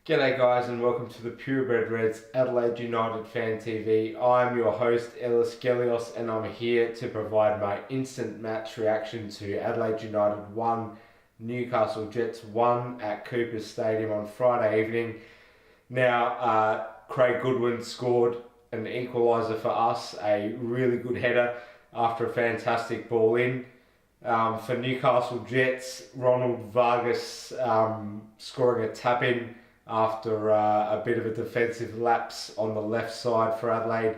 G'day guys and welcome to the Purebred Reds Adelaide United Fan TV. I'm your host Ellis Gelios and I'm here to provide my instant match reaction to Adelaide United 1, Newcastle Jets 1 at Cooper Stadium on Friday evening. Now, Craig Goodwin scored an equaliser for us, a really good header after a fantastic ball in. For Newcastle Jets, Ronald Vargas scoring a tap-in after a bit of a defensive lapse on the left side for Adelaide,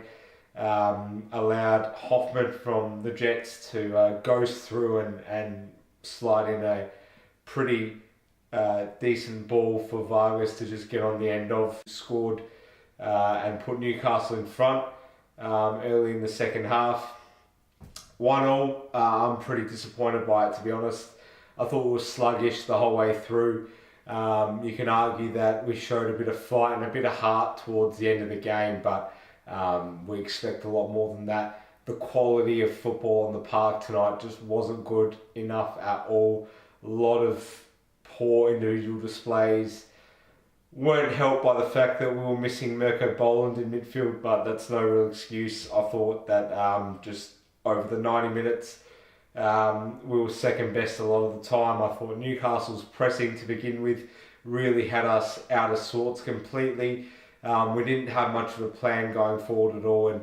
allowed Hoffman from the Jets to ghost through and slide in a pretty decent ball for Vargas to just get on the end of. Scored and put Newcastle in front early in the second half. 1-1, I'm pretty disappointed by it, to be honest. I thought it was sluggish the whole way through. You can argue that we showed a bit of fight and a bit of heart towards the end of the game, but we expect a lot more than that. The quality of football on the park tonight just wasn't good enough at all. A lot of poor individual displays. Weren't helped by the fact that we were missing Mirko Boland in midfield, but that's no real excuse. I thought that just over the 90 minutes, we were second best a lot of the time. I thought Newcastle's pressing to begin with really had us out of sorts completely. We didn't have much of a plan going forward at all, and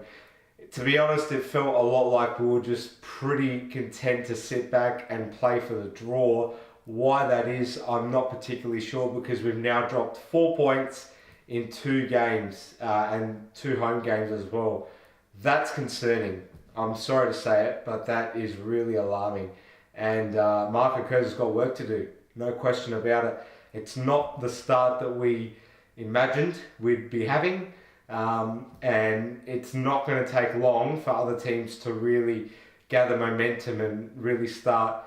to be honest, it felt a lot like we were just pretty content to sit back and play for the draw. Why that is, I'm not particularly sure, because we've now dropped 4 points in 2 games and 2 home games as well. That's concerning. I'm sorry to say it, but that is really alarming. And Marco Kurza's got work to do, no question about it. It's not the start that we imagined we'd be having, and it's not going to take long for other teams to really gather momentum and really start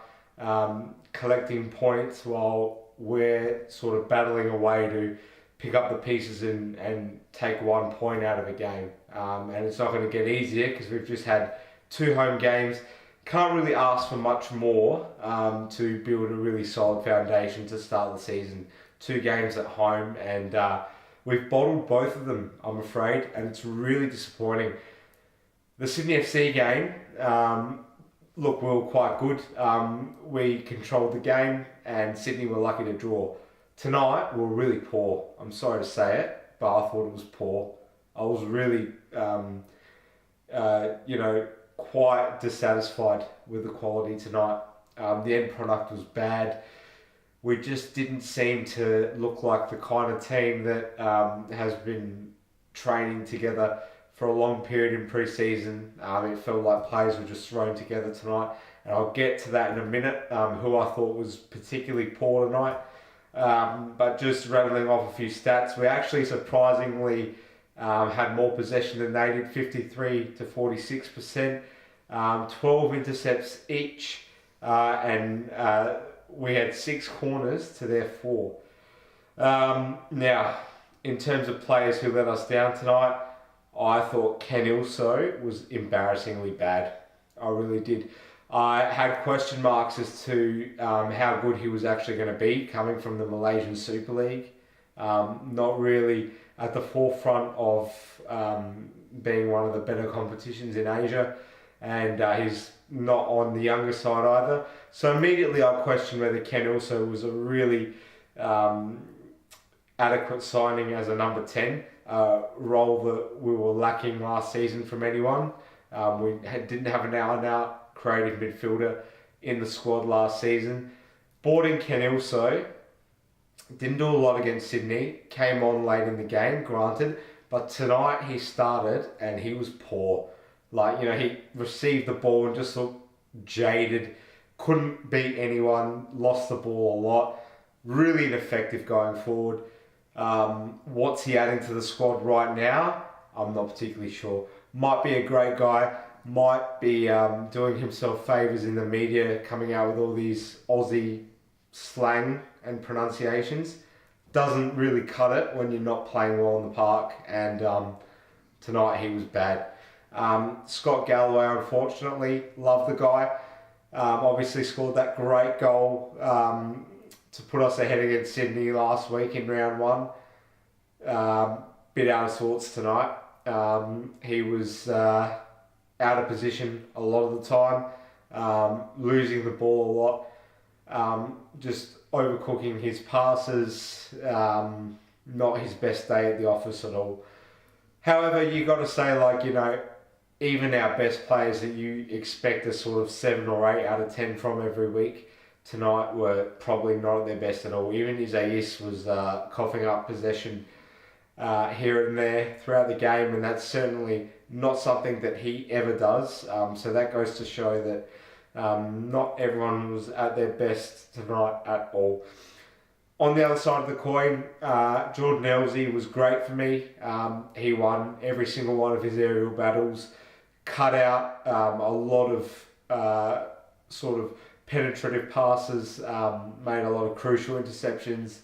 collecting points while we're sort of battling away to pick up the pieces and take 1 point out of a game. And it's not going to get easier because we've just had 2 home games. Can't really ask for much more to build a really solid foundation to start the season. 2 games at home, and we've bottled both of them, I'm afraid, and it's really disappointing. The Sydney FC game, look, we were quite good. We controlled the game and Sydney were lucky to draw. Tonight, we were really poor. I'm sorry to say it, but I thought it was poor. I was really, quite dissatisfied with the quality tonight. The end product was bad. We just didn't seem to look like the kind of team that has been training together for a long period in pre-season. It felt like players were just thrown together tonight, and I'll get to that in a minute, who I thought was particularly poor tonight. But just rattling off a few stats, we actually surprisingly had more possession than they did, 53 to 46%, 12 intercepts each, and we had 6 corners to their 4. Now, in terms of players who let us down tonight, I thought Ken Ilso was embarrassingly bad. I really did. I had question marks as to how good he was actually going to be coming from the Malaysian Super League. Not really at the forefront of being one of the better competitions in Asia, and he's not on the younger side either. So immediately I questioned whether Ken Ilso was a really adequate signing as a number 10, role that we were lacking last season from anyone. Didn't have an out-and-out creative midfielder in the squad last season. Brought in Ken Ilso, didn't do a lot against Sydney, came on late in the game, granted, but tonight he started and he was poor. He received the ball and just looked jaded, couldn't beat anyone, lost the ball a lot, really ineffective going forward. What's he adding to the squad right now? I'm not particularly sure. Might be a great guy, might be doing himself favours in the media, coming out with all these Aussie slang and pronunciations. Doesn't really cut it when you're not playing well in the park, and tonight he was bad. Scott Galloway, unfortunately, love the guy. Obviously scored that great goal to put us ahead against Sydney last week in round 1. bit out of sorts tonight. He was out of position a lot of the time, losing the ball a lot, just overcooking his passes, not his best day at the office at all. However, you got to say, even our best players that you expect a sort of 7 or 8 out of 10 from every week tonight were probably not at their best at all. Even Isaias was coughing up possession here and there throughout the game, and that's certainly not something that he ever does. So that goes to show that not everyone was at their best tonight at all. On the other side of the coin, Jordan Elsey was great for me. He won every single one of his aerial battles, cut out a lot of sort of penetrative passes, made a lot of crucial interceptions,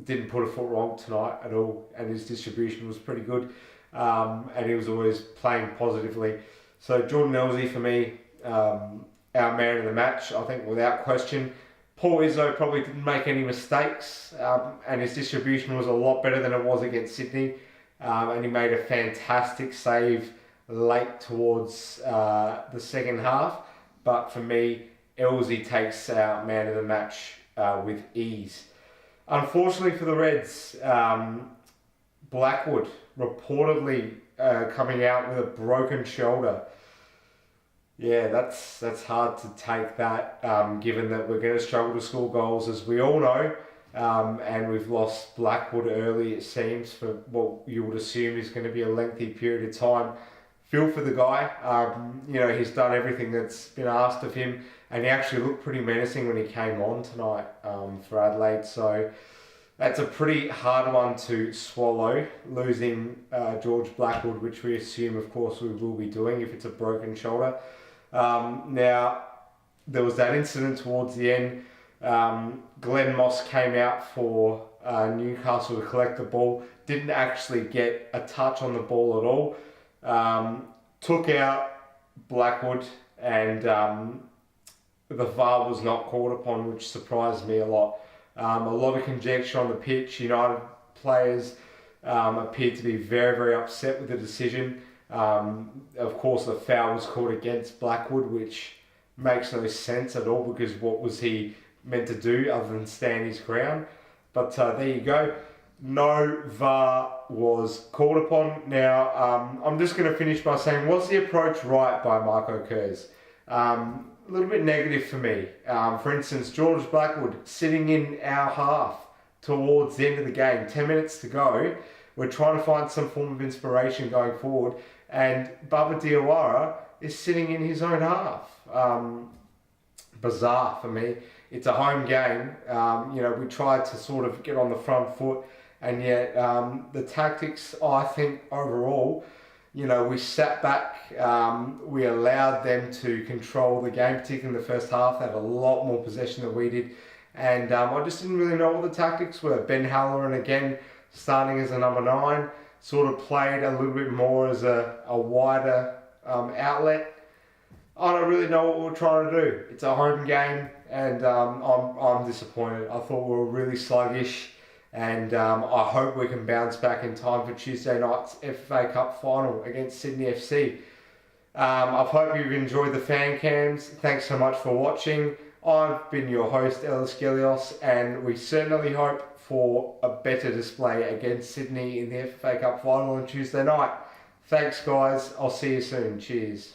didn't put a foot wrong tonight at all, and his distribution was pretty good, and he was always playing positively. So Jordan Elsey for me, our man of the match, I think without question. Paul Izzo probably didn't make any mistakes, and his distribution was a lot better than it was against Sydney, and he made a fantastic save late towards the second half. But for me, Elsey takes our man of the match with ease. Unfortunately for the Reds, Blackwood reportedly coming out with a broken shoulder. Yeah, that's hard to take that, given that we're going to struggle to score goals, as we all know, and we've lost Blackwood early, it seems, for what you would assume is going to be a lengthy period of time. Feel for the guy. He's done everything that's been asked of him, and he actually looked pretty menacing when he came on tonight for Adelaide. So that's a pretty hard one to swallow, losing George Blackwood, which we assume, of course, we will be doing if it's a broken shoulder. Now, there was that incident towards the end. Glenn Moss came out for Newcastle to collect the ball, didn't actually get a touch on the ball at all. Took out Blackwood, and the VAR was not called upon, which surprised me a lot. A lot of conjecture on the pitch. United players appeared to be very, very upset with the decision. Of course, the foul was called against Blackwood, which makes no sense at all, because what was he meant to do other than stand his ground? But there you go. No VAR was called upon. Now, I'm just going to finish by saying, was the approach right by Marco Kurz? A little bit negative for me. For instance, George Blackwood sitting in our half towards the end of the game, 10 minutes to go. We're trying to find some form of inspiration going forward, and Baba Diawara is sitting in his own half. Bizarre for me. It's a home game. We tried to sort of get on the front foot, and yet the tactics, I think, overall, we sat back, we allowed them to control the game, particularly in the first half. They had a lot more possession than we did, and I just didn't really know what the tactics were. Ben Halloran, again, starting as a number 9, sort of played a little bit more as a wider outlet. I don't really know what we're trying to do. It's a home game, and I'm disappointed. I thought we were really sluggish, and I hope we can bounce back in time for Tuesday night's FA Cup final against Sydney FC. I hope you've enjoyed the fan cams. Thanks so much for watching. I've been your host, Ellis Gelios, and we certainly hope for a better display against Sydney in the FA Cup final on Tuesday night. Thanks, guys. I'll see you soon. Cheers.